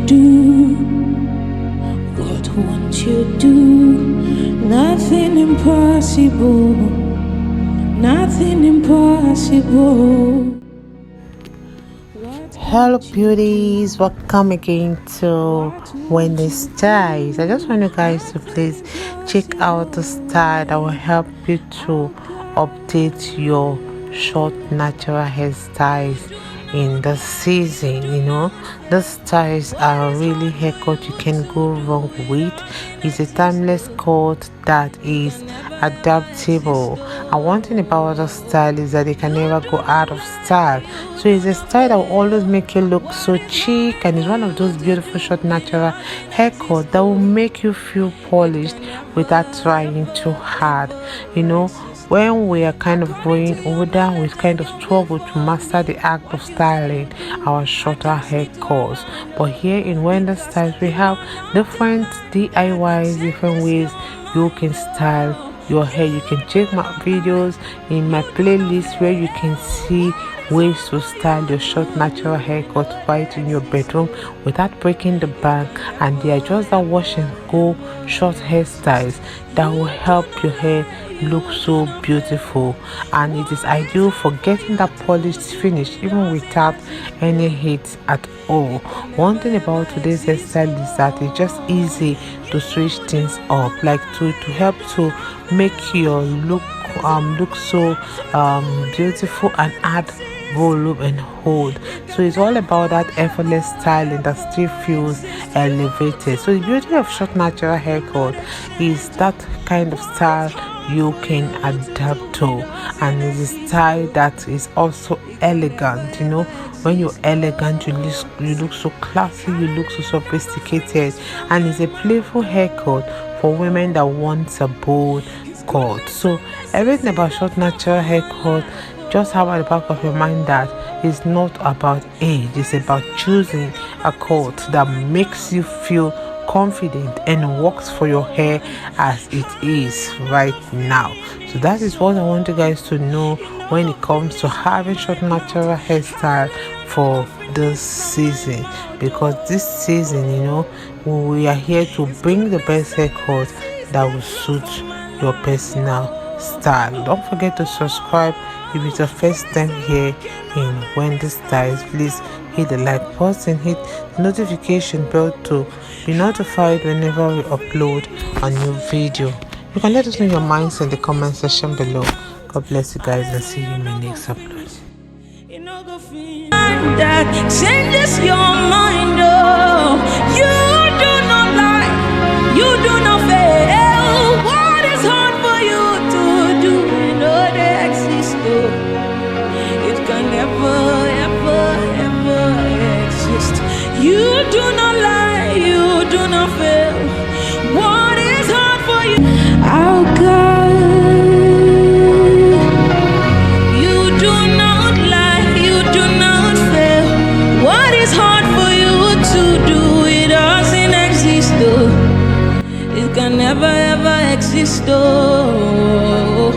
do? What won't you do? Nothing impossible. Nothing impossible. Hello beauties, welcome again to Wendy Styles. I just want you guys to please check out the style that will help you to update your short natural hairstyles in the season. The styles are really haircut you can go wrong with. It's a timeless cut that is adaptable, and one thing about the style is that they can never go out of style. So it's a style that will always make you look so chic, and it's one of those beautiful short natural haircuts that will make you feel polished without trying too hard. When we are kind of growing older, we kind of struggle to master the act of styling our shorter haircuts. But here in Wendy Styles, we have different DIYs, different ways you can style your hair. You can check my videos in my playlist where you can see ways to style your short natural haircut right in your bedroom without breaking the bank, and they are just a wash and go short hairstyles that will help your hair look so beautiful, and it is ideal for getting that polished finish even without any heat at all. One thing about today's hairstyle is that it's just easy to switch things up, like to help to make your look so beautiful and add volume and hold. So it's all about that effortless styling that still feels elevated. So the beauty of short natural haircut is that kind of style you can adapt to, and it's a style that is also elegant. When you're elegant, you look so classy, you look so sophisticated, and it's a playful haircut for women that want a bold cut. So everything about short natural haircut, just have at the back of your mind that it's not about age, it's about choosing a cut that makes you feel confident and works for your hair as it is right now. So that is what I want you guys to know when it comes to having short natural hairstyle for this season, because this season, we are here to bring the best haircut that will suit your personal style. Don't forget to subscribe if it's your first time here in Wendy Styles. Please hit the like button, hit the notification bell to be notified whenever we upload a new video. You can let us know your minds in the comment section below. God bless you guys, and see you in my next upload. That changes your mind, oh. You do not lie, you do not fail. What is hard for you to do, they exist, oh. It can never, ever, ever exist. You do not lie, you do not fail. What is hard for you? Oh God, you do not lie, you do not fail. What is hard for you to do? It doesn't exist, oh. It can never ever exist, oh.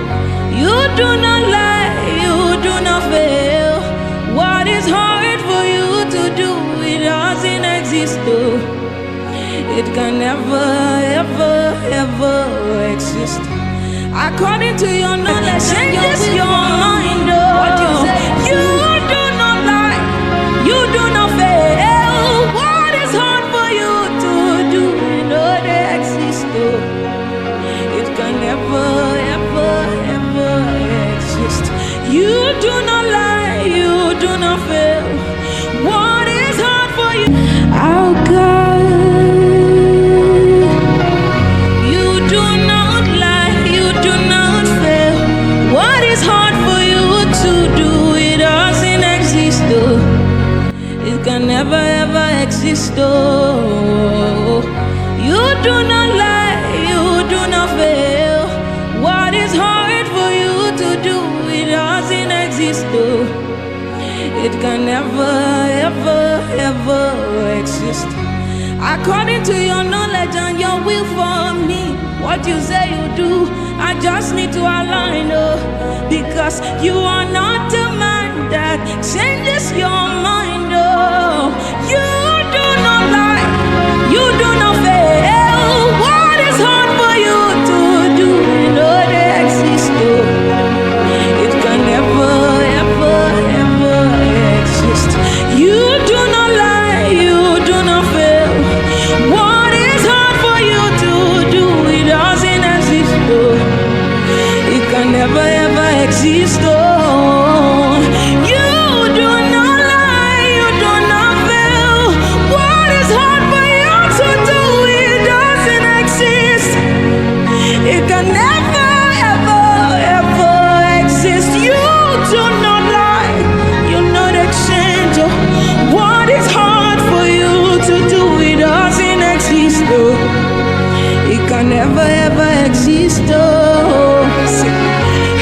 You do not lie, you do not fail. What is hard for you to do? It doesn't exist, oh. It can never, ever, ever exist. According to your knowledge, changes your mind, oh. What you say? You do not lie, you do not fail. What is hard for you to do? They exist, oh. It can never, ever, ever exist. You do not lie, you do not fail. What is hard for you? Oh God, you do not lie, you do not fail. What is hard for you to do? It doesn't exist, oh. It can never ever exist, oh. You do not lie, you do not fail. What is hard for you to do? It doesn't exist, oh. It can never, ever, ever exist. According to your knowledge and your will for me, what you say you do, I just need to align, oh. Because you are not a man that changes your mind, oh. You do not lie. never ever exist. Oh,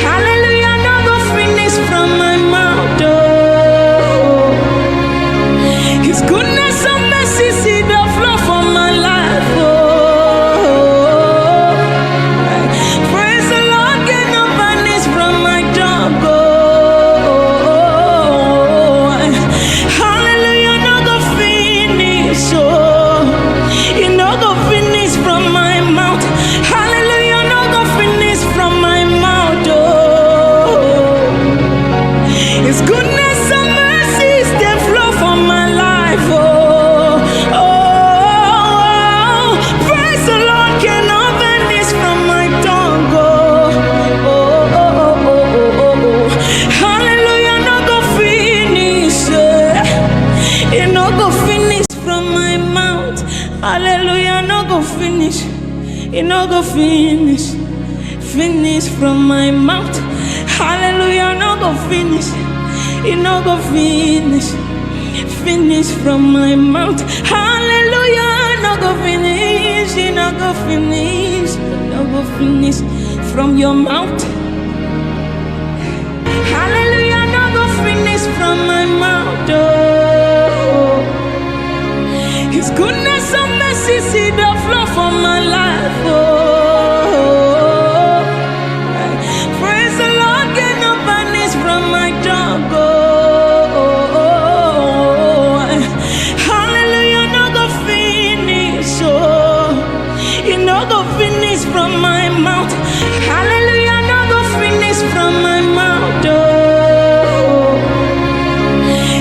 hallelujah, no go finish from my mouth. Oh, His goodness and mercy see the flow from my life. Oh, praise the Lord, get no vanish from my tongue. Oh, hallelujah, no go finish. Oh, you no go finish from my mouth. Hallelujah, no go finish from my mouth. Oh, His goodness and mercies they flow from my life. Oh, oh, praise the Lord, cannot vanish from my tongue. Oh, oh, oh, oh, oh, oh, oh. Hallelujah, no go finish. It no go finish from my mouth. Hallelujah, no go finish. It no go finish. Finish from my mouth. Hallelujah, no go finish. It no go finish. Finish from my mouth. Hallelujah, no go finish. It no go finish. No go finish from your mouth. Hallelujah, no go finish from my mouth. Oh, His goodness and mercy see the flow from my life. Oh, praise the Lord, get no vanish from my tongue. Oh, hallelujah, no go finish. Oh, it no go finish from my mouth. Hallelujah, no go finish from my mouth. Oh,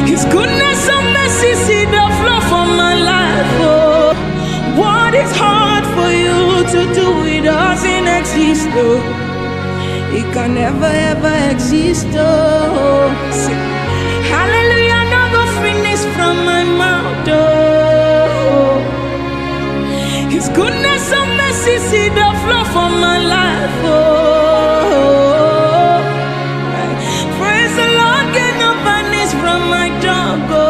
His goodness and mercy see the flow from my life. Oh, what is hard for you to do? It doesn't exist. Oh, it can never ever exist. Oh, hallelujah, no go finish from my mouth. Oh, His goodness and mercy see the flow from my life. Oh, praise the Lord, get no vanish from my tongue. Oh,